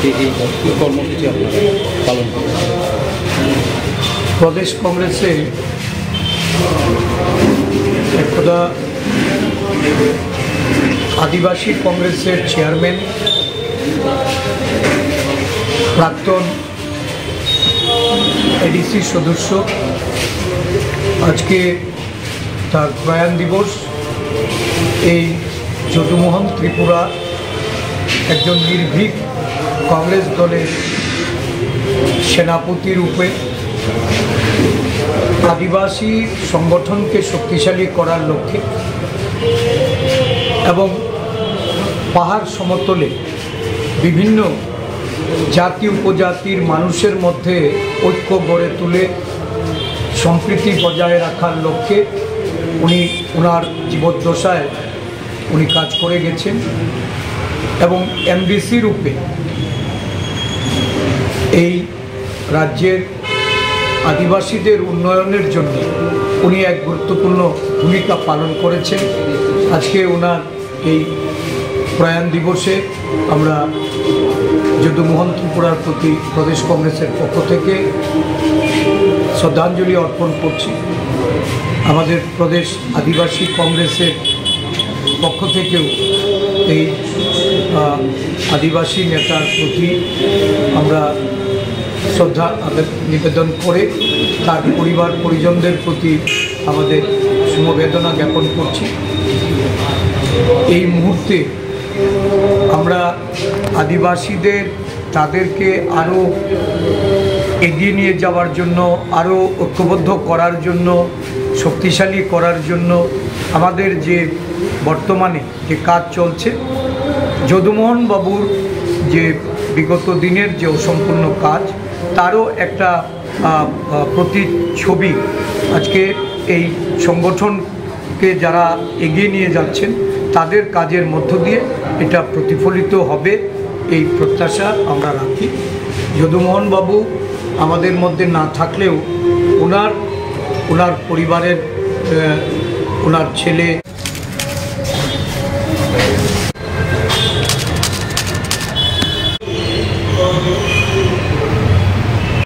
এই কর্মসূচি আপনারা পালন করছেন? প্রদেশ কংগ্রেসে একদা আদিবাসী কংগ্রেসের চেয়ারম্যান প্রাক্তন এডিসি সদস্য আজকে তার প্রয়াণ দিবস। এই যদুমোহন ত্রিপুরা একজন নির্ভীক কংগ্রেস দলের সেনাপতি রূপে আদিবাসী সংগঠনকে শক্তিশালী করার লক্ষ্যে এবং পাহাড় সমতলে বিভিন্ন জাতি উপজাতির মানুষের মধ্যে ঐক্য গড়ে তুলে সম্প্রীতি বজায় রাখার লক্ষ্যে উনি ওনার জীবদ্দশায় উনি কাজ করে গেছেন এবং এমডিসি রূপে এই রাজ্যের আদিবাসীদের উন্নয়নের জন্য উনি এক গুরুত্বপূর্ণ ভূমিকা পালন করেছেন। আজকে ওনার এই প্রয়াণ দিবসে আমরা যদুমোহন ত্রিপুরার প্রতি প্রদেশ কংগ্রেসের পক্ষ থেকে শ্রদ্ধাঞ্জলি অর্পণ করছি। আমাদের প্রদেশ আদিবাসী কংগ্রেসের পক্ষ থেকেও এই আদিবাসী নেতার প্রতি আমরা শ্রদ্ধা নিবেদন করে তার পরিবার পরিজনদের প্রতি আমাদের সমবেদনা জ্ঞাপন করছি। এই মুহূর্তে আমরা আদিবাসীদের তাদেরকে আরও এগিয়ে নিয়ে যাওয়ার জন্য, আরও ঐক্যবদ্ধ করার জন্য, শক্তিশালী করার জন্য আমাদের যে বর্তমানে যে কাজ চলছে, যদুমোহন বাবুর যে বিগত দিনের যে অসম্পূর্ণ কাজ তারও একটা প্রতিচ্ছবি আজকে এই সংগঠনকে যারা এগিয়ে নিয়ে যাচ্ছেন তাদের কাজের মধ্য দিয়ে এটা প্রতিফলিত হবে এই প্রত্যাশা আমরা রাখি। যদুমোহন বাবু আমাদের মধ্যে না থাকলেও ওনার পরিবারের ওনার ছেলে